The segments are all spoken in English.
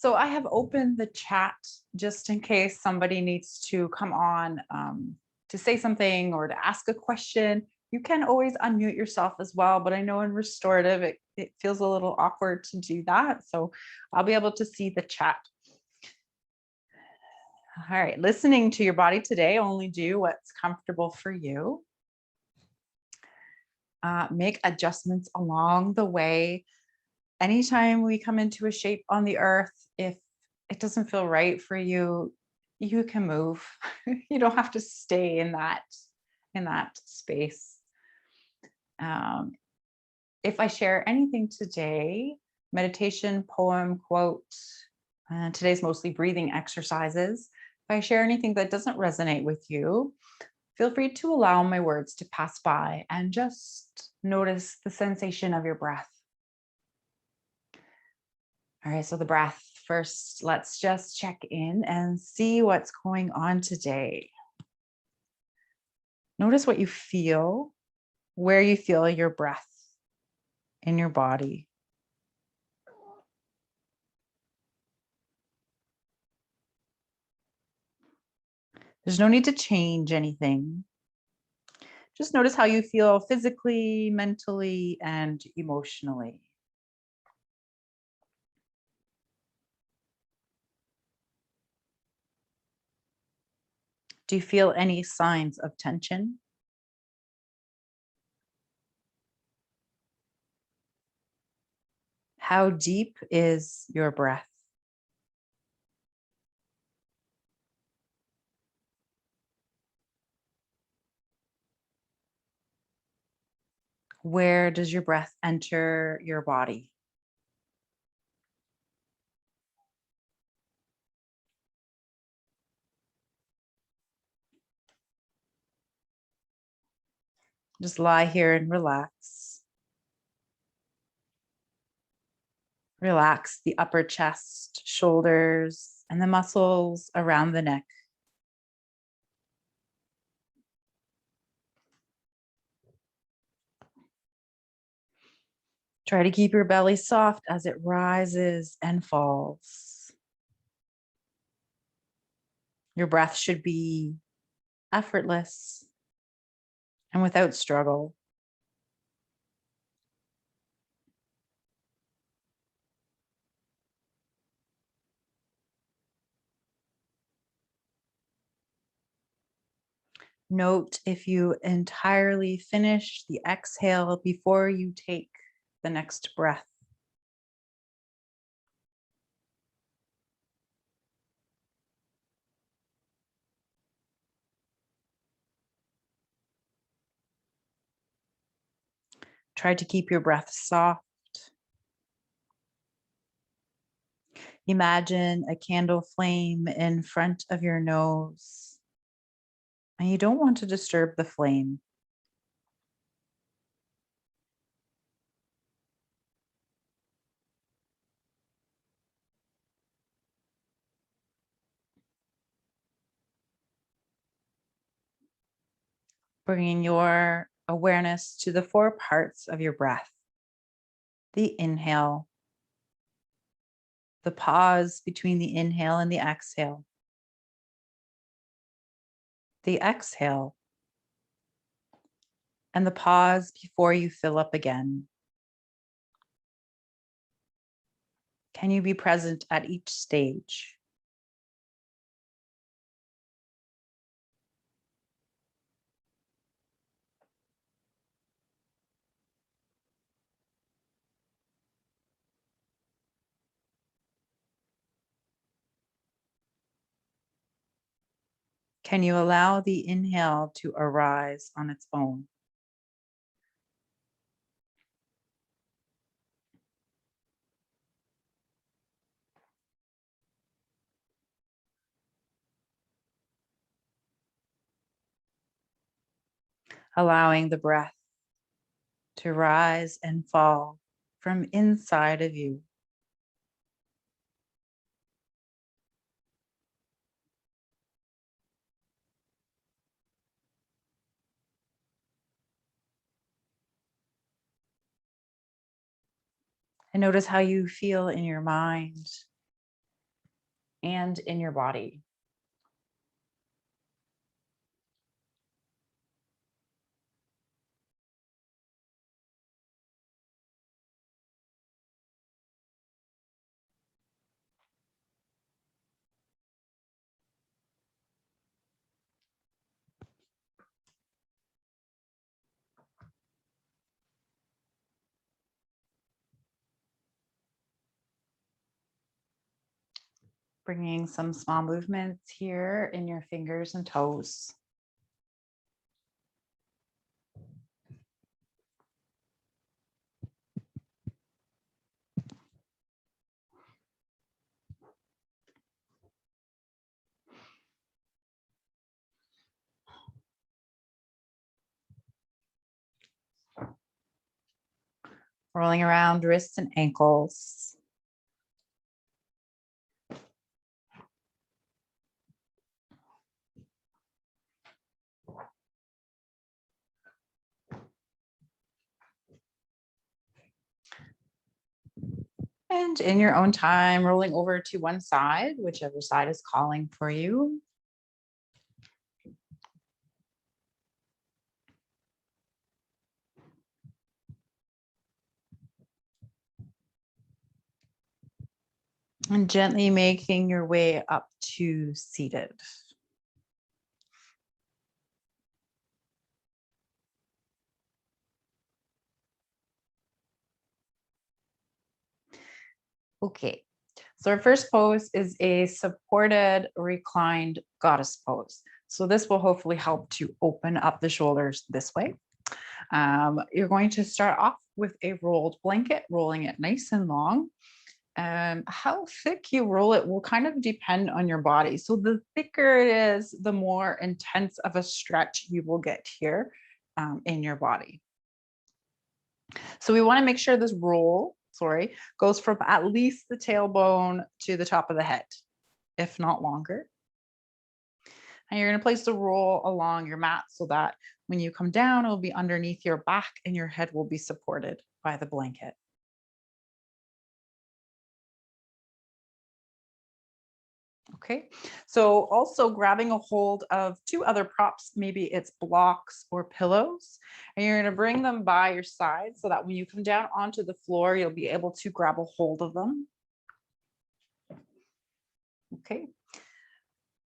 So I have opened the chat just in case somebody needs to come on to say something or to ask a question. You can always unmute yourself as well, but I know in restorative, it feels a little awkward to do that. So I'll be able to see the chat. All right, listening to your body today, only do what's comfortable for you. Make adjustments along the way. Anytime we come into a shape on the earth, if it doesn't feel right for you, you can move. You don't have to stay in that space. If I share anything today, meditation, poem, quote, today's mostly breathing exercises. If I share anything that doesn't resonate with you, feel free to allow my words to pass by and just notice the sensation of your breath. All right, so the breath first, let's just check in and see what's going on today. Notice what you feel, where you feel your breath in your body. There's no need to change anything. Just notice how you feel physically, mentally, and emotionally. Do you feel any signs of tension? How deep is your breath? Where does your breath enter your body? Just lie here and relax. Relax the upper chest, shoulders, and the muscles around the neck. Try to keep your belly soft as it rises and falls. Your breath should be effortless and without struggle. Note if you entirely finish the exhale before you take the next breath. Try to keep your breath soft. Imagine a candle flame in front of your nose, and you don't want to disturb the flame. Bringing your awareness to the four parts of your breath. The inhale, the pause between the inhale and the exhale, the exhale, and the pause before you fill up again. Can you be present at each stage? Can you allow the inhale to arise on its own? Allowing the breath to rise and fall from inside of you. And notice how you feel in your mind and in your body. Bringing some small movements here in your fingers and toes. Rolling around wrists and ankles. And in your own time, rolling over to one side, whichever side is calling for you. And gently making your way up to seated. Okay, so our first pose is a supported reclined goddess pose. So this will hopefully help to open up the shoulders this way. You're going to start off with a rolled blanket, rolling it nice and long. How thick you roll it will kind of depend on your body. So the thicker it is, the more intense of a stretch you will get here in your body. So we want to make sure this roll, goes from at least the tailbone to the top of the head, if not longer. And you're going to place the roll along your mat so that when you come down, it'll be underneath your back and your head will be supported by the blanket. Okay, so also grabbing a hold of two other props, maybe it's blocks or pillows, and you're going to bring them by your side so that when you come down onto the floor, you'll be able to grab a hold of them. Okay,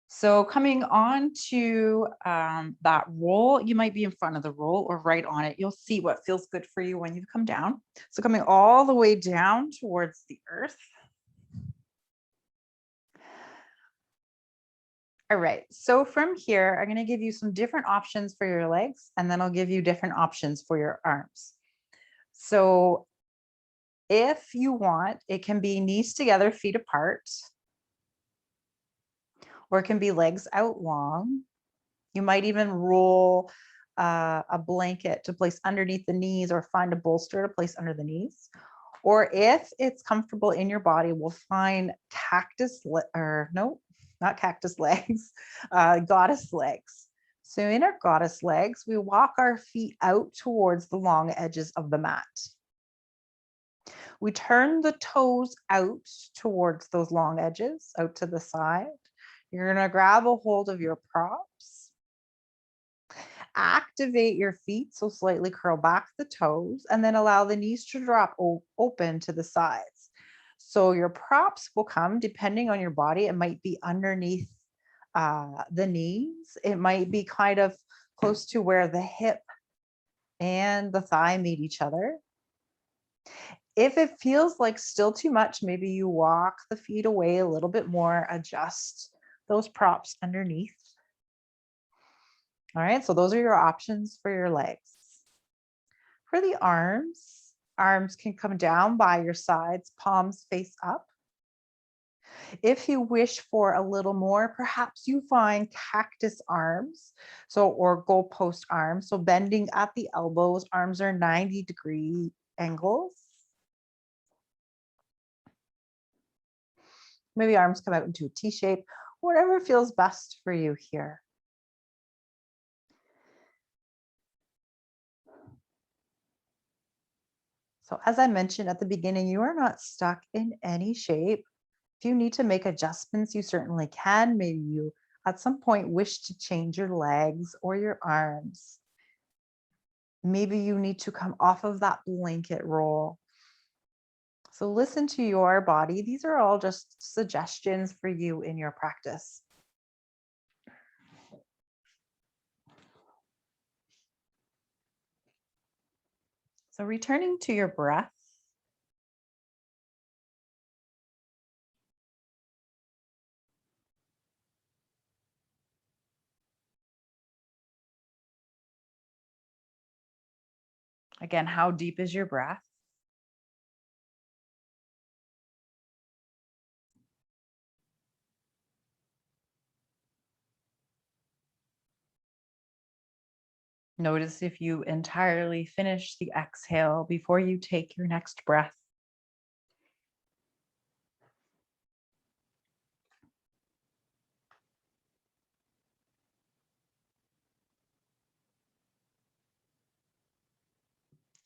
so coming on to that roll, you might be in front of the roll or right on it. You'll see what feels good for you when you come down. So coming all the way down towards the earth. All right, so from here, I'm going to give you some different options for your legs, and then I'll give you different options for your arms. So if you want, it can be knees together, feet apart, or it can be legs out long. You might even roll a blanket to place underneath the knees or find a bolster to place under the knees. Or if it's comfortable in your body, we'll find goddess legs. So in our goddess legs, we walk our feet out towards the long edges of the mat. We turn the toes out towards those long edges, out to the side. You're going to grab a hold of your props. Activate your feet, so slightly curl back the toes, and then allow the knees to drop open to the sides. So your props will come, depending on your body, it might be underneath the knees. It might be kind of close to where the hip and the thigh meet each other. If it feels like still too much, maybe you walk the feet away a little bit more, adjust those props underneath. All right, so those are your options for your legs. For the arms can come down by your sides, palms face up. If you wish for a little more, perhaps you find cactus arms, or goalpost arms. So bending at the elbows, arms are 90-degree angles. Maybe arms come out into a T shape, whatever feels best for you here. So as I mentioned at the beginning, you are not stuck in any shape. If you need to make adjustments, you certainly can. Maybe you at some point wish to change your legs or your arms. Maybe you need to come off of that blanket roll. So listen to your body. These are all just suggestions for you in your practice. So returning to your breath. Again, how deep is your breath? Notice if you entirely finish the exhale before you take your next breath.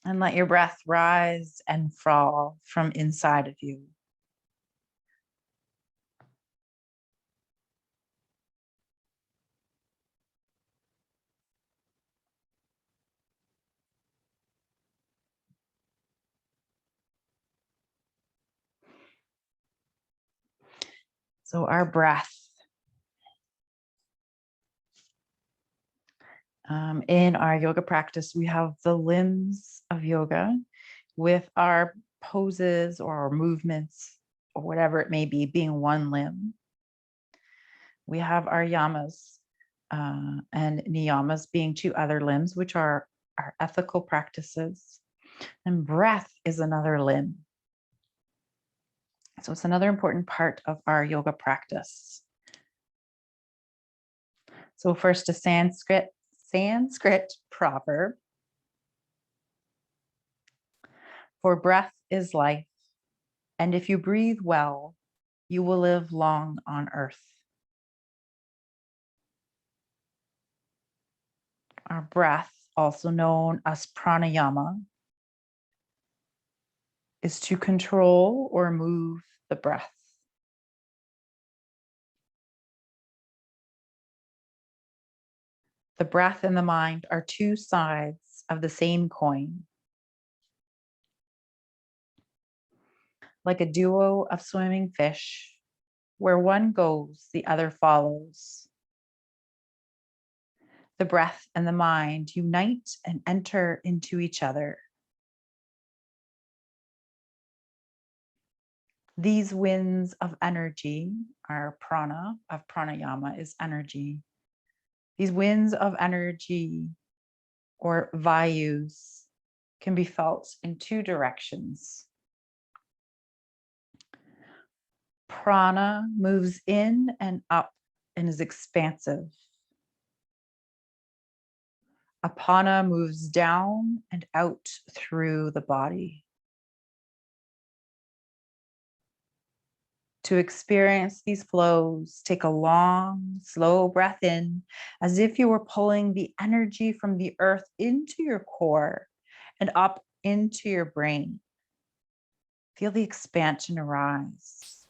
And let your breath rise and fall from inside of you. So our breath. In our yoga practice, we have the limbs of yoga with our poses or our movements or whatever it may be being one limb. We have our yamas and niyamas being two other limbs, which are our ethical practices. And breath is another limb. So it's another important part of our yoga practice. So first, a Sanskrit proverb. For breath is life, and if you breathe well, you will live long on earth. Our breath, also known as pranayama, is to control or move the breath. The breath and the mind are two sides of the same coin. Like a duo of swimming fish, where one goes, the other follows. The breath and the mind unite and enter into each other. These winds of energy, our prana of pranayama is energy. These winds of energy or vayus can be felt in two directions. Prana moves in and up and is expansive. Apana moves down and out through the body. To experience these flows, take a long, slow breath in, as if you were pulling the energy from the earth into your core and up into your brain. Feel the expansion arise.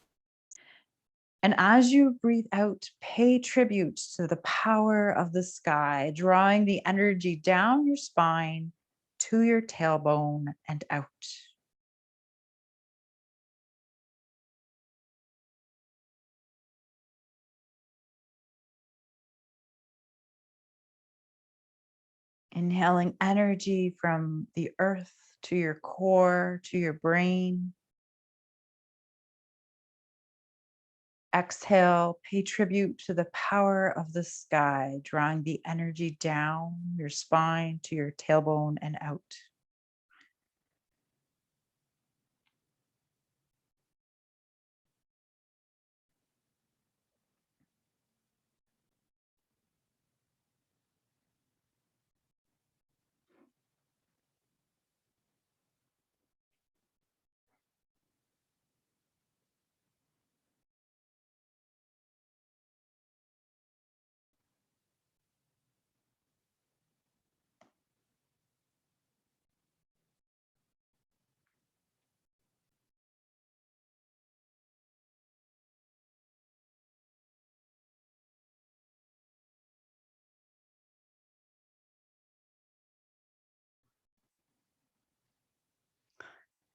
And as you breathe out, pay tribute to the power of the sky, drawing the energy down your spine to your tailbone and out. Inhaling energy from the earth to your core, to your brain. Exhale, pay tribute to the power of the sky, drawing the energy down your spine to your tailbone and out.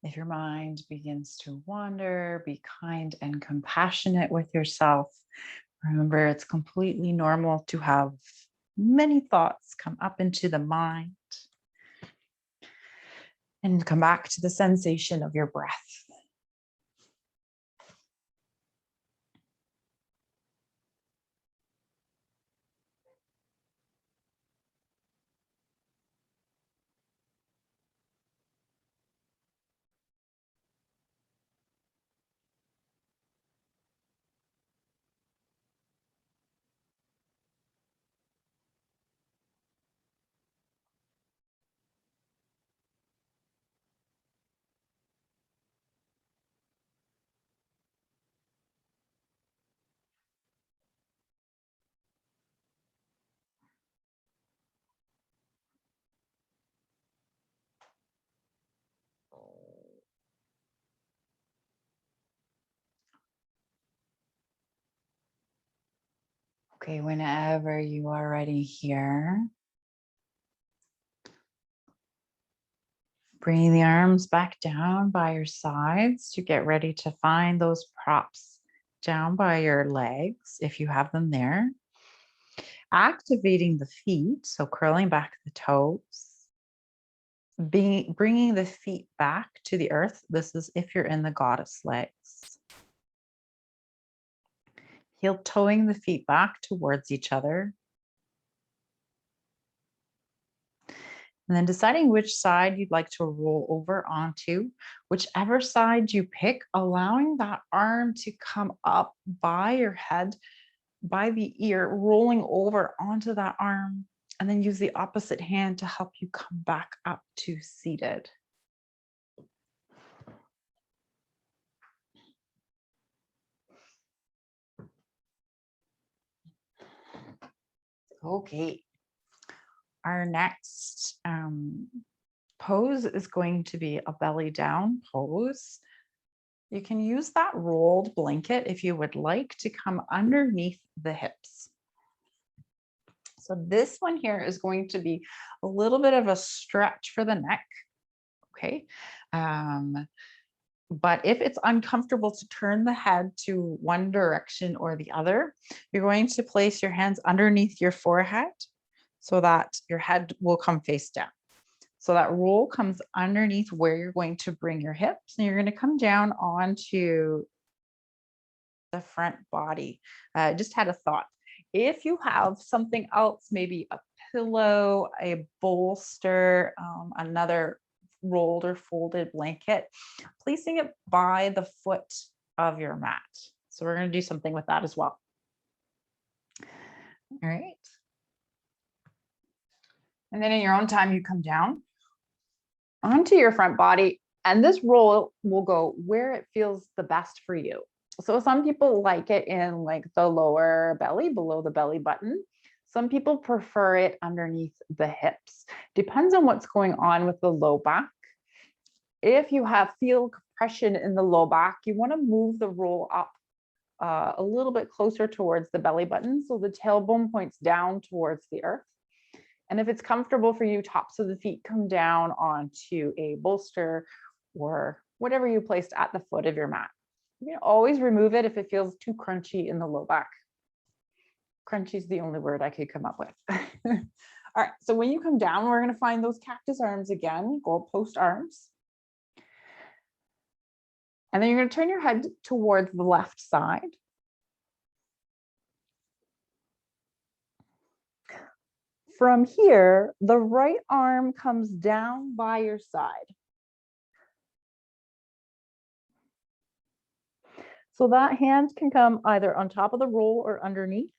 If your mind begins to wander, be kind and compassionate with yourself. Remember, it's completely normal to have many thoughts come up into the mind. And come back to the sensation of your breath. Okay, whenever you are ready here, bring the arms back down by your sides to get ready to find those props down by your legs, if you have them there. Activating the feet, so curling back the toes. Bringing the feet back to the earth. This is if you're in the goddess legs. Heel toeing the feet back towards each other. And then deciding which side you'd like to roll over onto, whichever side you pick, allowing that arm to come up by your head, by the ear, rolling over onto that arm, and then use the opposite hand to help you come back up to seated. Okay. Our next pose is going to be a belly down pose. You can use that rolled blanket if you would like to come underneath the hips. So this one here is going to be a little bit of a stretch for the neck. Okay. But if it's uncomfortable to turn the head to one direction or the other, you're going to place your hands underneath your forehead so that your head will come face down. So that roll comes underneath where you're going to bring your hips, and you're going to come down onto the front body. Just had a thought. If you have something else, maybe a pillow, a bolster, another rolled or folded blanket, placing it by the foot of your mat. So we're going to do something with that as well. All right. And then in your own time, you come down onto your front body, and this roll will go where it feels the best for you. So some people like it in like the lower belly, below the belly button. Some people prefer it underneath the hips. Depends on what's going on with the low back. If you feel compression in the low back, you want to move the roll up a little bit closer towards the belly button, so the tailbone points down towards the earth. And if it's comfortable for you, tops of the feet come down onto a bolster or whatever you placed at the foot of your mat. You can always remove it if it feels too crunchy in the low back. Crunchy is the only word I could come up with. All right, so when you come down, we're going to find those cactus arms again, goalpost arms. And then you're going to turn your head towards the left side. From here, the right arm comes down by your side. So that hand can come either on top of the roll or underneath.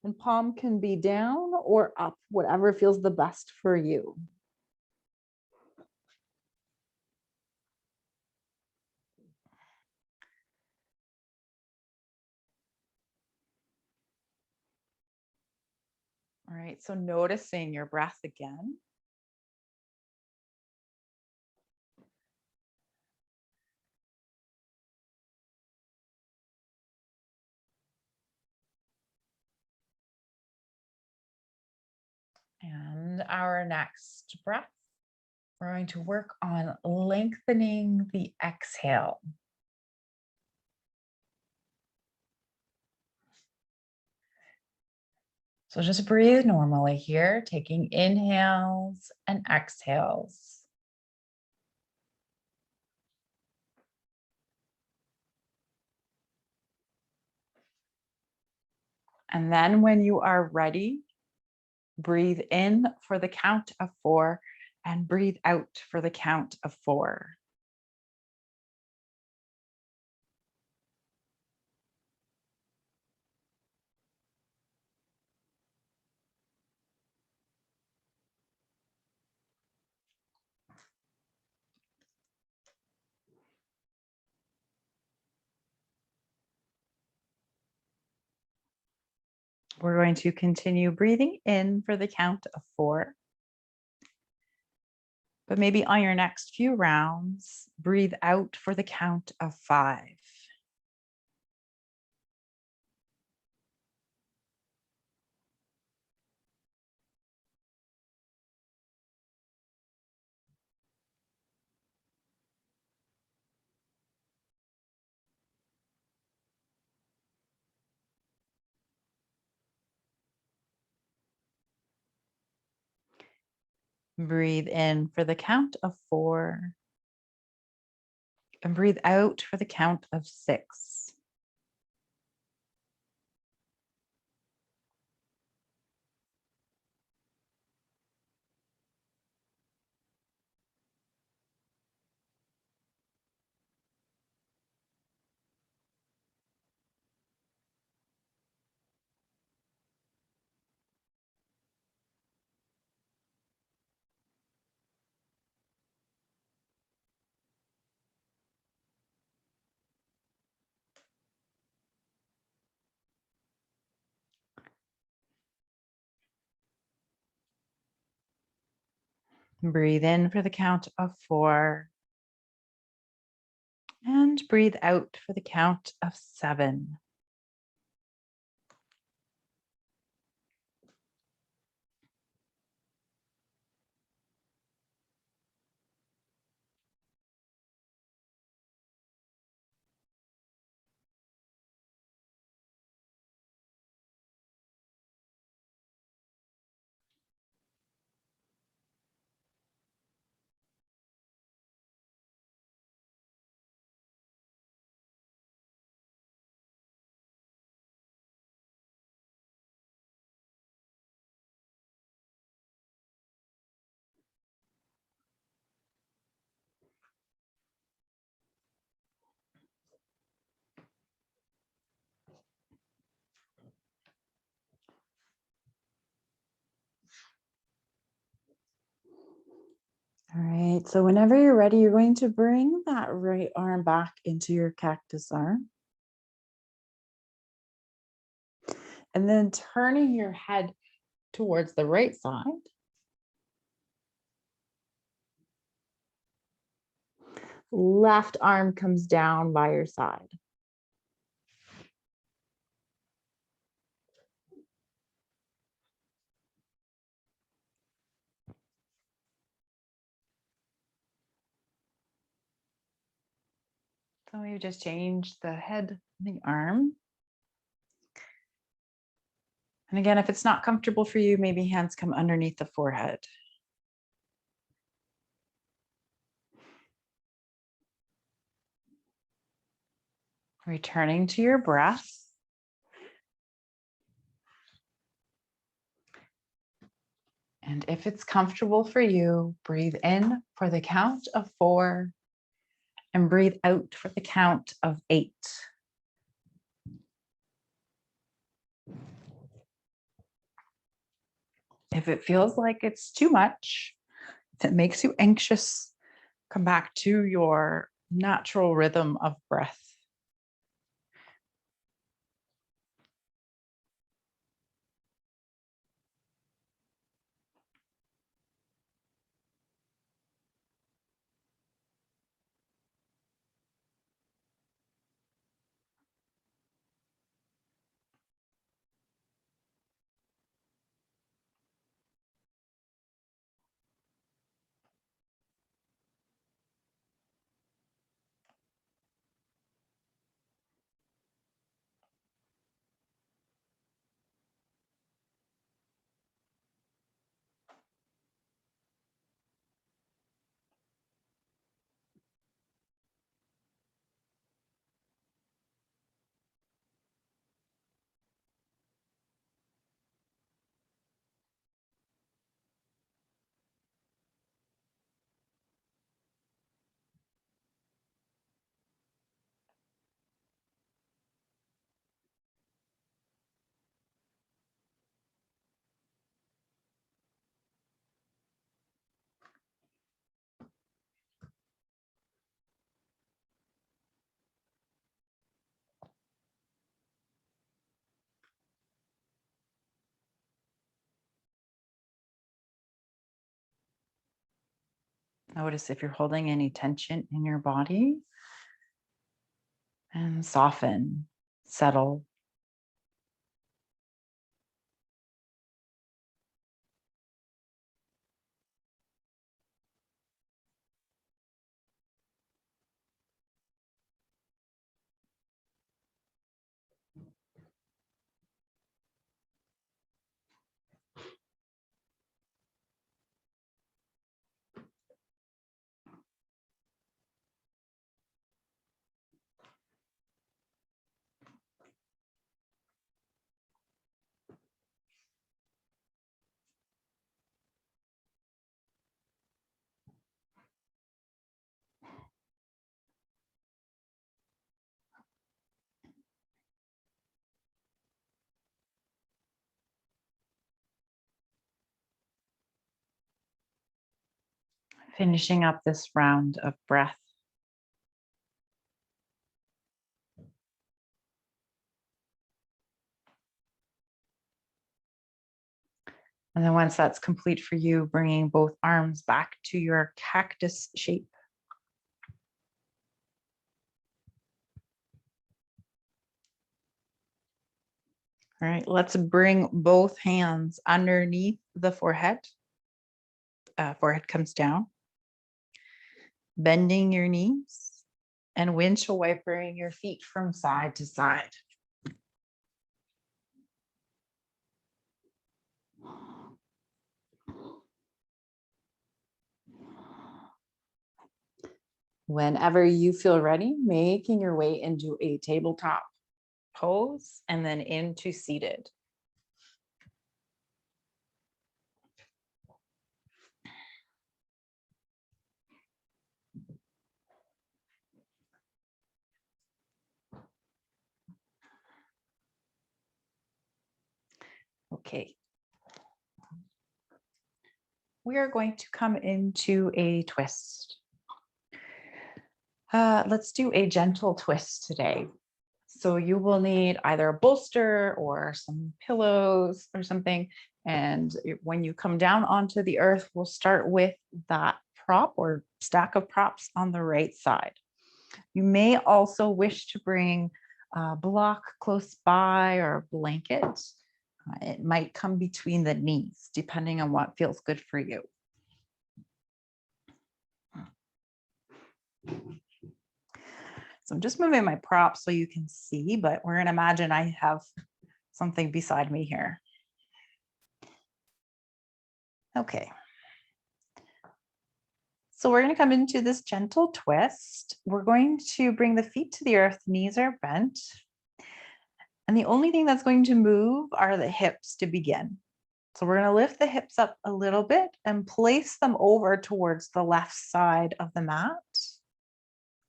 And palm can be down or up, whatever feels the best for you. All right, so noticing your breath again. And our next breath, we're going to work on lengthening the exhale. So just breathe normally here, taking inhales and exhales. And then when you are ready, breathe in for the count of 4 and breathe out for the count of 4. We're going to continue breathing in for the count of 4. But maybe on your next few rounds, breathe out for the count of 5. Breathe in for the count of 4 and breathe out for the count of 6. Breathe in for the count of 4 and breathe out for the count of 7. All right, so whenever you're ready, you're going to bring that right arm back into your cactus arm. And then turning your head towards the right side. Left arm comes down by your side. So you just change the head and the arm. And again, if it's not comfortable for you, maybe hands come underneath the forehead. Returning to your breath. And if it's comfortable for you, breathe in for the count of 4 and breathe out for the count of 8. If it feels like it's too much, if it makes you anxious, come back to your natural rhythm of breath. Notice if you're holding any tension in your body, and soften, settle. Finishing up this round of breath. And then once that's complete for you, bringing both arms back to your cactus shape. All right, let's bring both hands underneath the forehead. Forehead comes down. Bending your knees and windshield wipering your feet from side to side. Whenever you feel ready, making your way into a tabletop pose and then into seated. Okay. We are going to come into a twist. Let's do a gentle twist today. So you will need either a bolster or some pillows or something. And when you come down onto the earth, we'll start with that prop or stack of props on the right side. You may also wish to bring a block close by or a blanket. It might come between the knees, depending on what feels good for you. So I'm just moving my props so you can see, but we're going to imagine I have something beside me here. Okay. So we're going to come into this gentle twist. We're going to bring the feet to the earth, knees are bent. And the only thing that's going to move are the hips to begin. So we're going to lift the hips up a little bit and place them over towards the left side of the mat.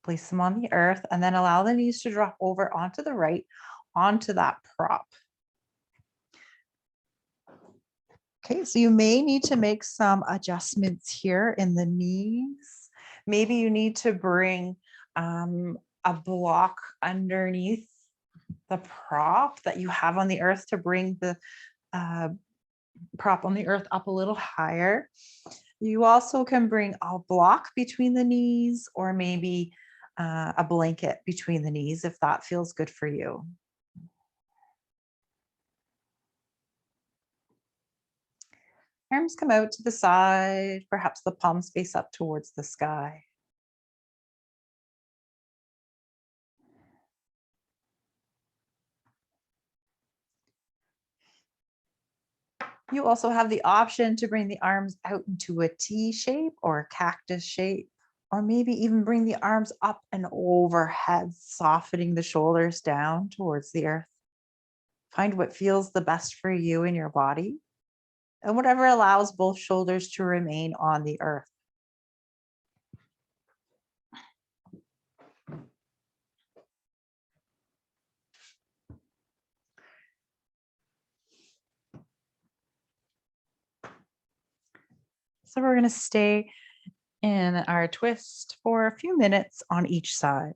Place them on the earth and then allow the knees to drop over onto the right, onto that prop. Okay, so you may need to make some adjustments here in the knees. Maybe you need to bring a block underneath the prop that you have on the earth to bring the prop on the earth up a little higher. You also can bring a block between the knees or maybe a blanket between the knees if that feels good for you. Arms come out to the side, perhaps the palms face up towards the sky. You also have the option to bring the arms out into a T shape or a cactus shape, or maybe even bring the arms up and overhead, softening the shoulders down towards the earth. Find what feels the best for you in your body and whatever allows both shoulders to remain on the earth. So we're going to stay in our twist for a few minutes on each side.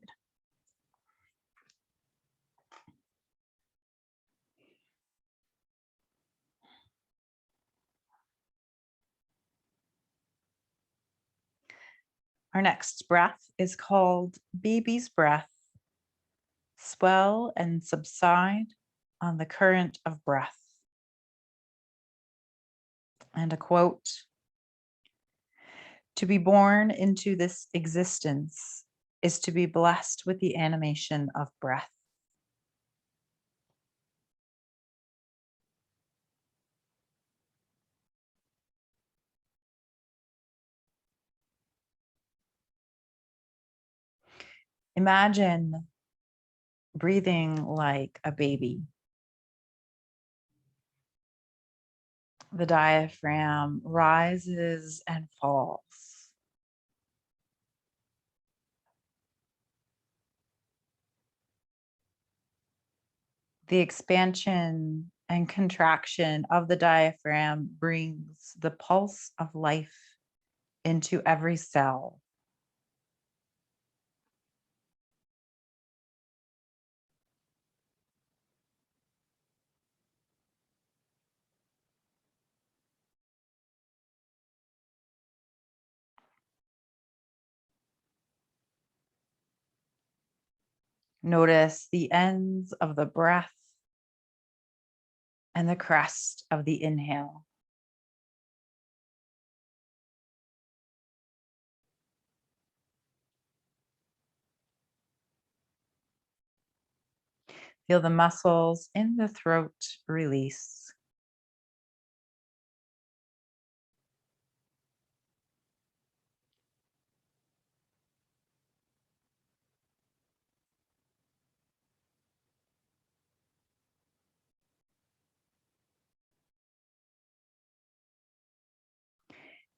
Our next breath is called baby's breath. Swell and subside on the current of breath. And a quote: "To be born into this existence is to be blessed with the animation of breath." Imagine breathing like a baby. The diaphragm rises and falls. The expansion and contraction of the diaphragm brings the pulse of life into every cell. Notice the ends of the breath and the crest of the inhale. Feel the muscles in the throat release.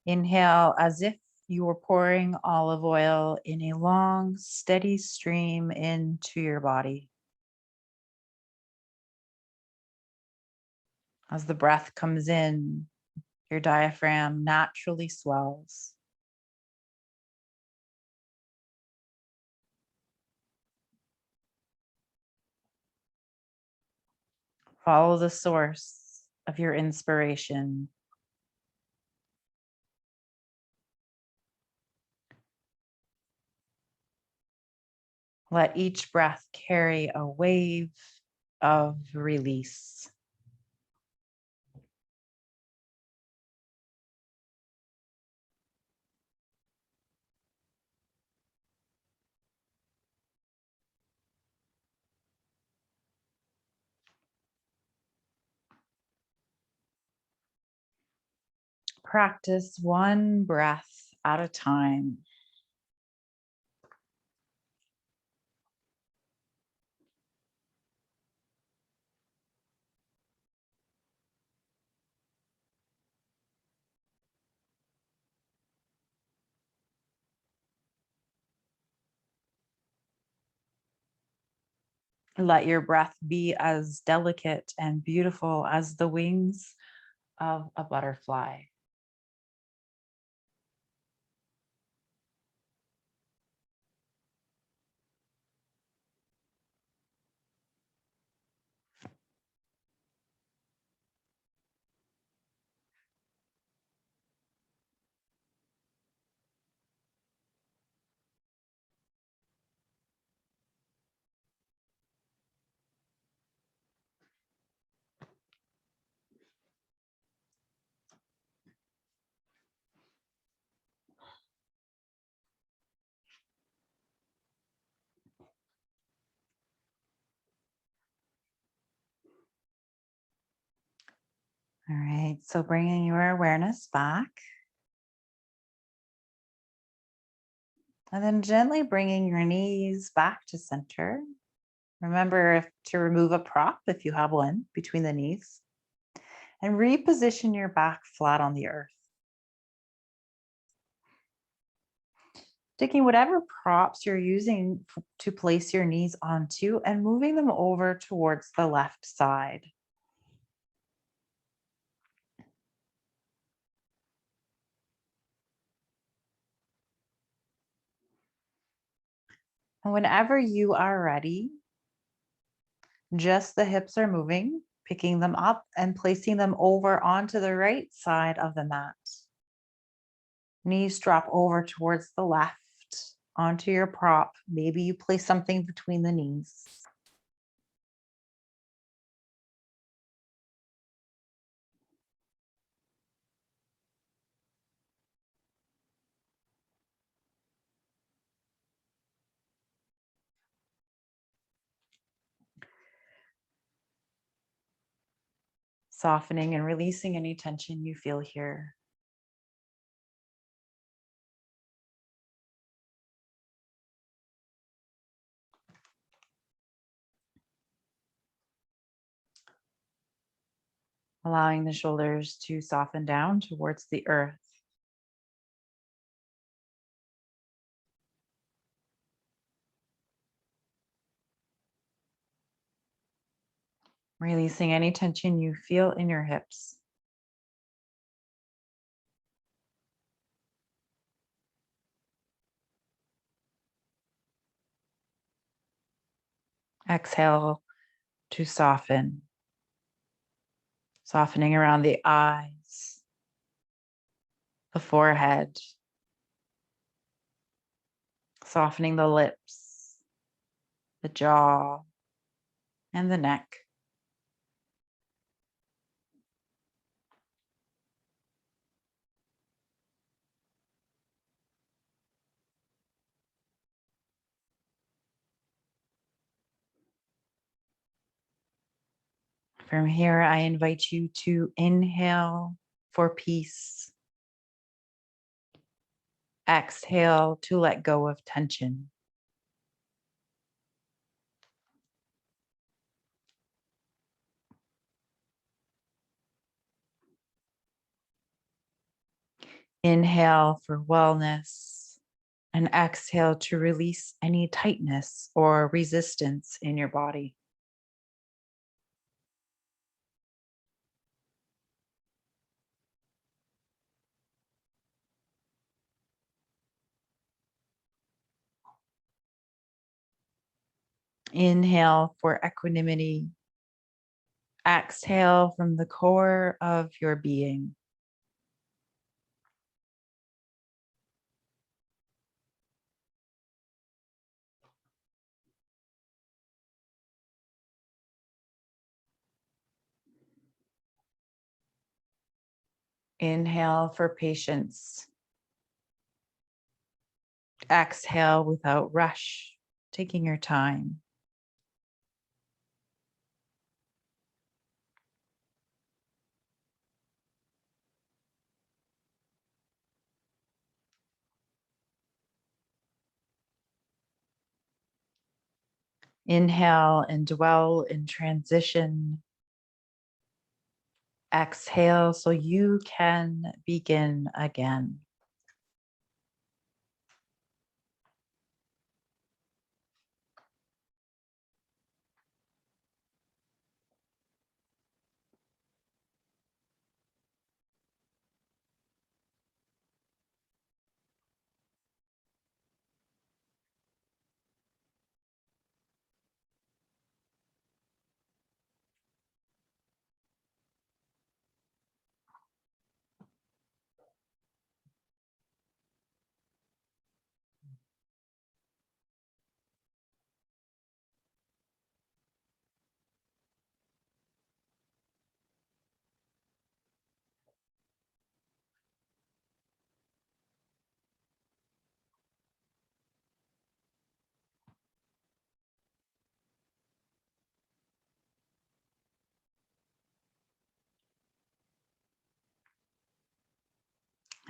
Inhale as if you were pouring olive oil in a long, steady stream into your body. As the breath comes in, your diaphragm naturally swells. Follow the source of your inspiration. Let each breath carry a wave of release. Practice one breath at a time. Let your breath be as delicate and beautiful as the wings of a butterfly. All right, so bringing your awareness back. And then gently bringing your knees back to center. Remember to remove a prop if you have one between the knees. And reposition your back flat on the earth. Taking whatever props you're using to place your knees onto and moving them over towards the left side. And whenever you are ready, just the hips are moving, picking them up and placing them over onto the right side of the mat. Knees drop over towards the left. onto your prop. Maybe you place something between the knees. Softening and releasing any tension you feel here. Allowing the shoulders to soften down towards the earth. Releasing any tension you feel in your hips. Exhale to soften. Softening around the eyes, the forehead, softening the lips, the jaw, and the neck. From here, I invite you to inhale for peace. Exhale to let go of tension. Inhale for wellness and exhale to release any tightness or resistance in your body. Inhale for equanimity. Exhale from the core of your being. Inhale for patience. Exhale without rush, taking your time. Inhale and dwell in transition. Exhale so you can begin again.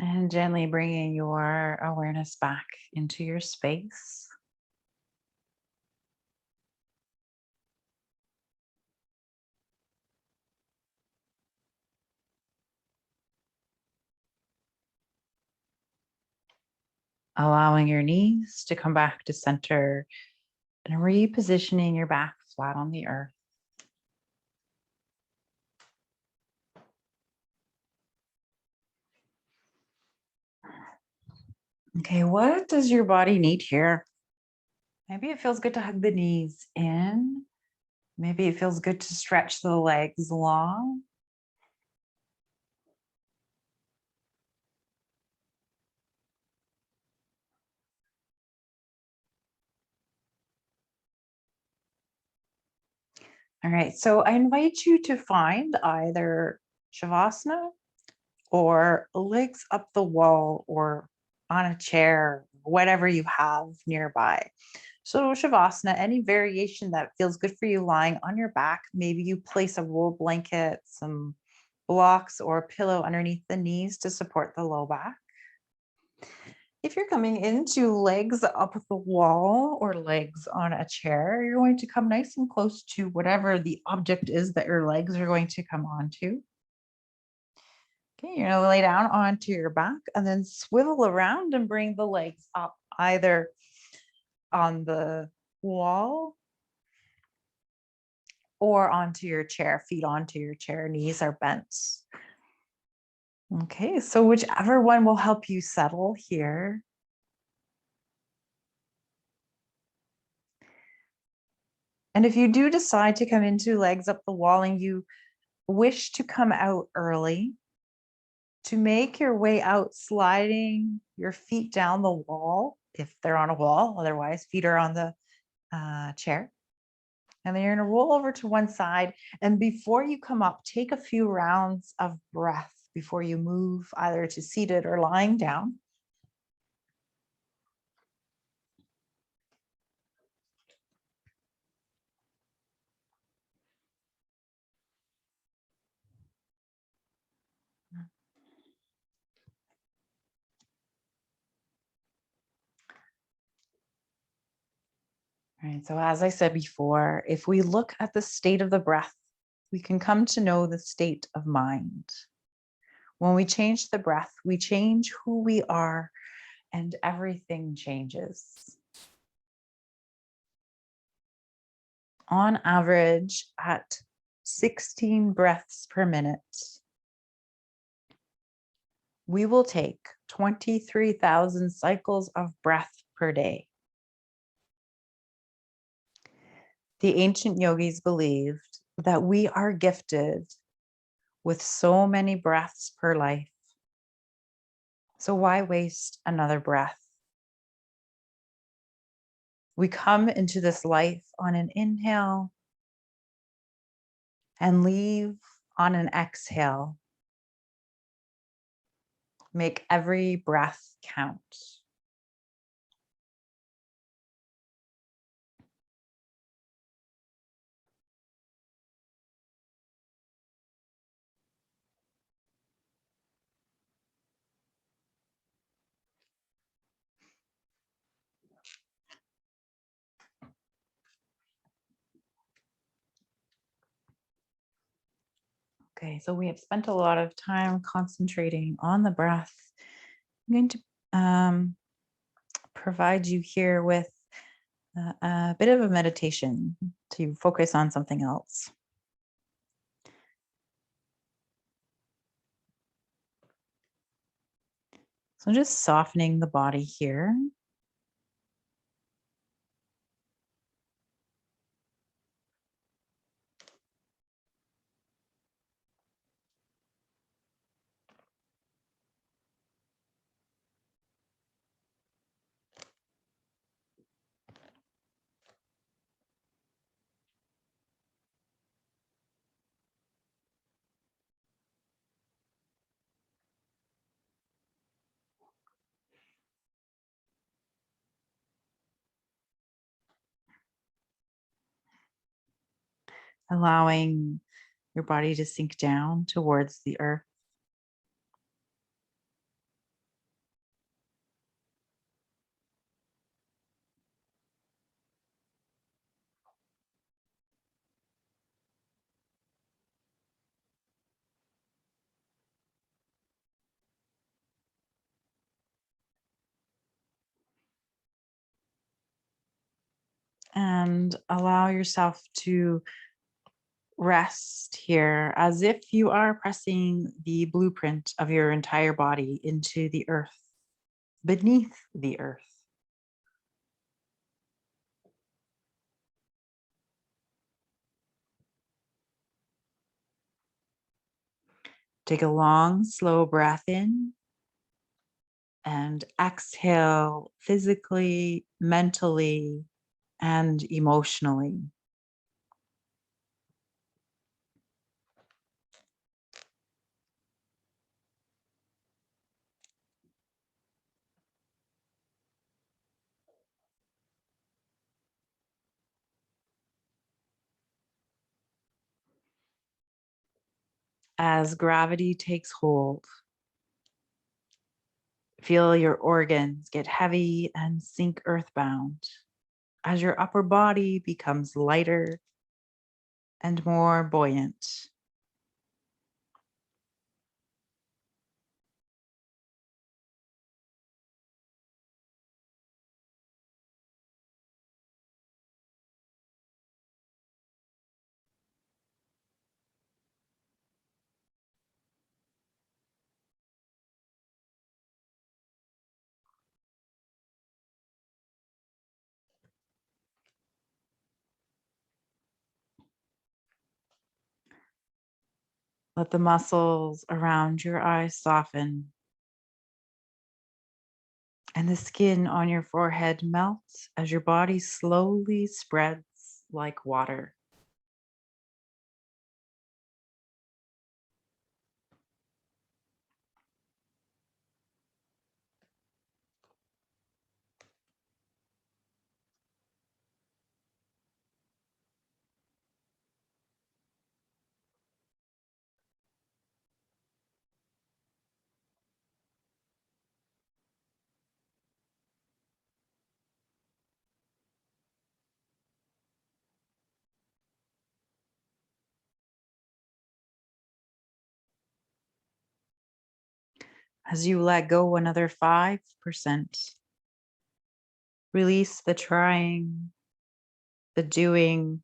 And gently bringing your awareness back into your space. Allowing your knees to come back to center and repositioning your back flat on the earth. Okay, what does your body need here? Maybe it feels good to hug the knees in. Maybe it feels good to stretch the legs long. All right, so I invite you to find either Shavasana or legs up the wall or on a chair, whatever you have nearby. So Shavasana, any variation that feels good for you lying on your back, maybe you place a wool blanket, some blocks or a pillow underneath the knees to support the low back. If you're coming into legs up the wall or legs on a chair, you're going to come nice and close to whatever the object is that your legs are going to come onto. Okay, you're going to lay down onto your back and then swivel around and bring the legs up either on the wall or onto your chair, feet onto your chair, knees are bent. Okay, so whichever one will help you settle here. And if you do decide to come into legs up the wall and you wish to come out early, to make your way out, sliding your feet down the wall, if they're on a wall, otherwise feet are on the chair. And then you're gonna roll over to one side. And before you come up, take a few rounds of breath before you move either to seated or lying down. All right, so as I said before, if we look at the state of the breath, we can come to know the state of mind. When we change the breath, we change who we are and everything changes. On average, at 16 breaths per minute, we will take 23,000 cycles of breath per day. The ancient yogis believed that we are gifted with so many breaths per life. So why waste another breath? We come into this life on an inhale and leave on an exhale. Make every breath count. Okay, so we have spent a lot of time concentrating on the breath. I'm going to provide you here with a bit of a meditation to focus on something else. So just softening the body here. Allowing your body to sink down towards the earth. And allow yourself to rest here as if you are pressing the blueprint of your entire body into the earth, beneath the earth. Take a long, slow breath in and exhale physically, mentally, and emotionally. As gravity takes hold, feel your organs get heavy and sink earthbound as your upper body becomes lighter and more buoyant. Let the muscles around your eyes soften and the skin on your forehead melt as your body slowly spreads like water. As you let go another 5%, release the trying, the doing,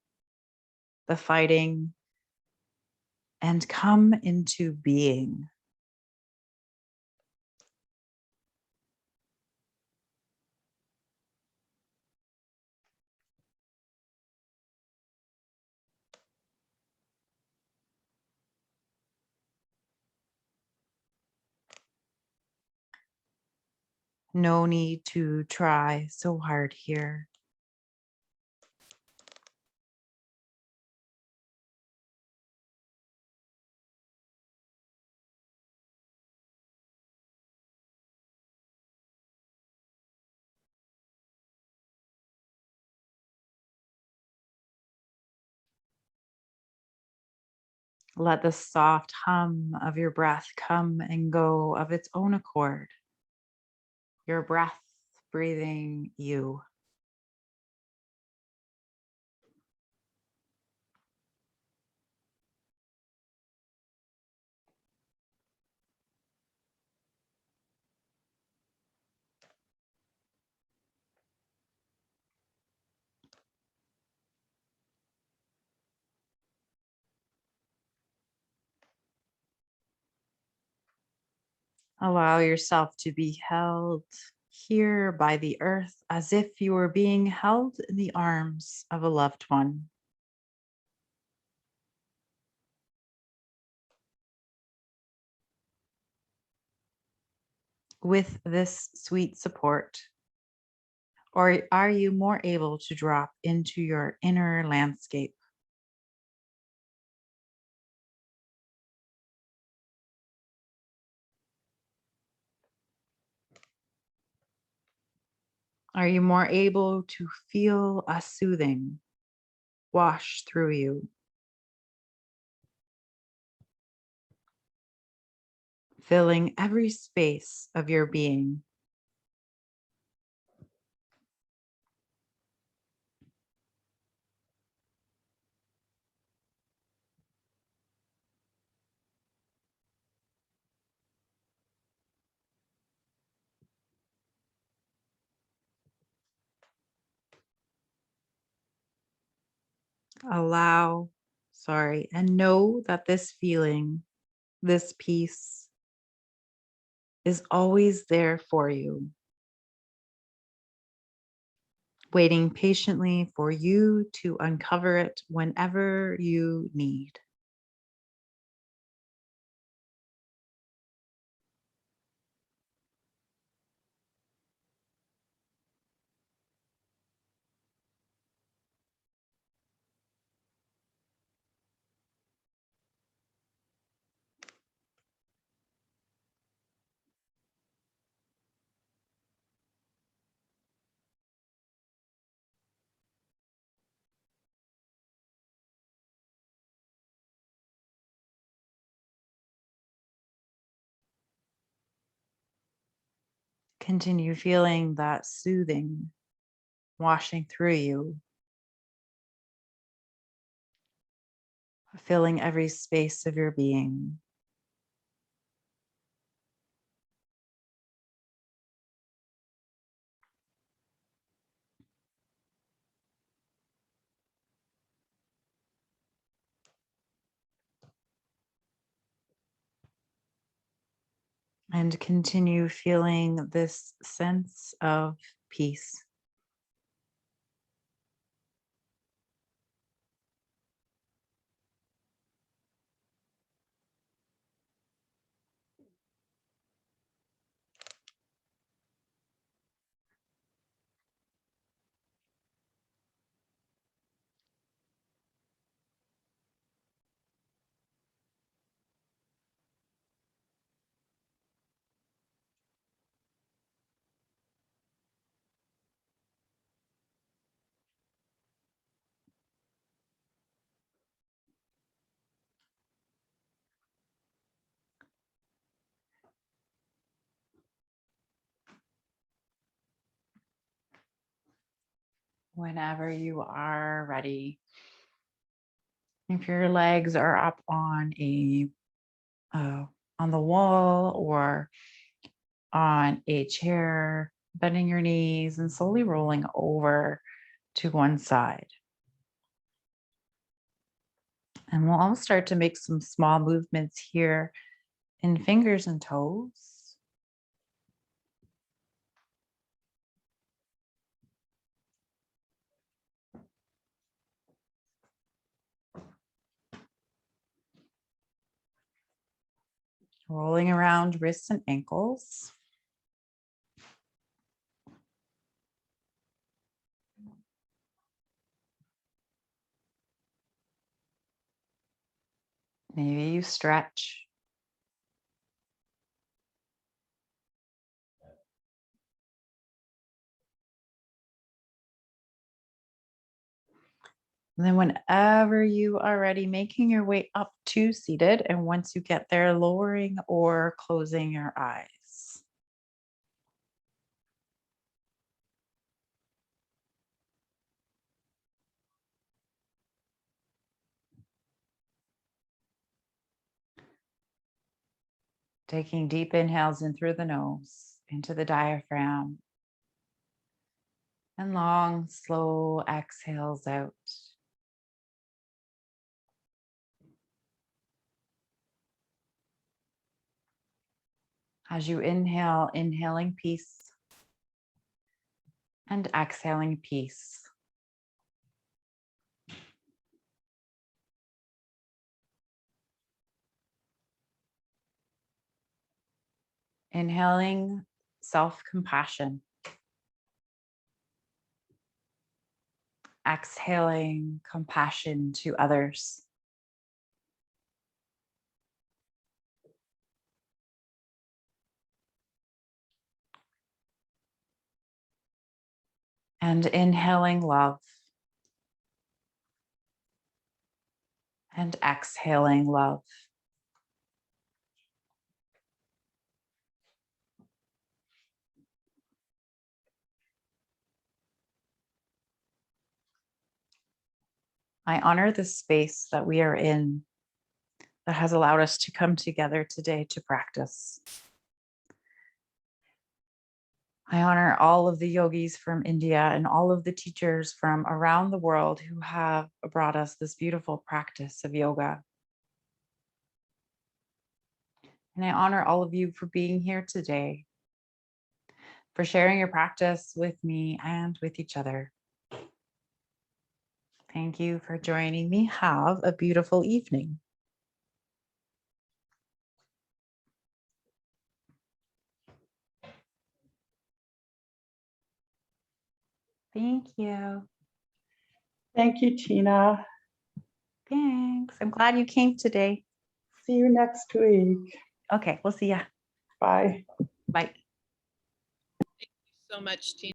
the fighting, and come into being. No need to try so hard here. Let the soft hum of your breath come and go of its own accord. Your breath breathing you. Allow yourself to be held here by the earth as if you were being held in the arms of a loved one. With this sweet support, or are you more able to drop into your inner landscape? Are you more able to feel a soothing wash through you, filling every space of your being? Allow, and know that this feeling, this peace is always there for you, waiting patiently for you to uncover it whenever you need. Continue feeling that soothing washing through you, filling every space of your being. And continue feeling this sense of peace. Whenever you are ready, if your legs are up on on the wall or on a chair, bending your knees and slowly rolling over to one side. And we'll all start to make some small movements here in fingers and toes. Rolling around wrists and ankles. Maybe you stretch. And then whenever you are ready, making your way up to seated. And once you get there, lowering or closing your eyes. Taking deep inhales in through the nose, into the diaphragm. And long, slow exhales out. As you inhale, inhaling peace. And exhaling peace. Inhaling self-compassion. Exhaling compassion to others. And inhaling love. And exhaling love. I honor the space that we are in that has allowed us to come together today to practice. I honor all of the yogis from India and all of the teachers from around the world who have brought us this beautiful practice of yoga. And I honor all of you for being here today, for sharing your practice with me and with each other. Thank you for joining me. Have a beautiful evening. Thank you. Thank you, Tina. Thanks. I'm glad you came today. See you next week. Okay, we'll see ya. Bye. Bye. So much, Tina.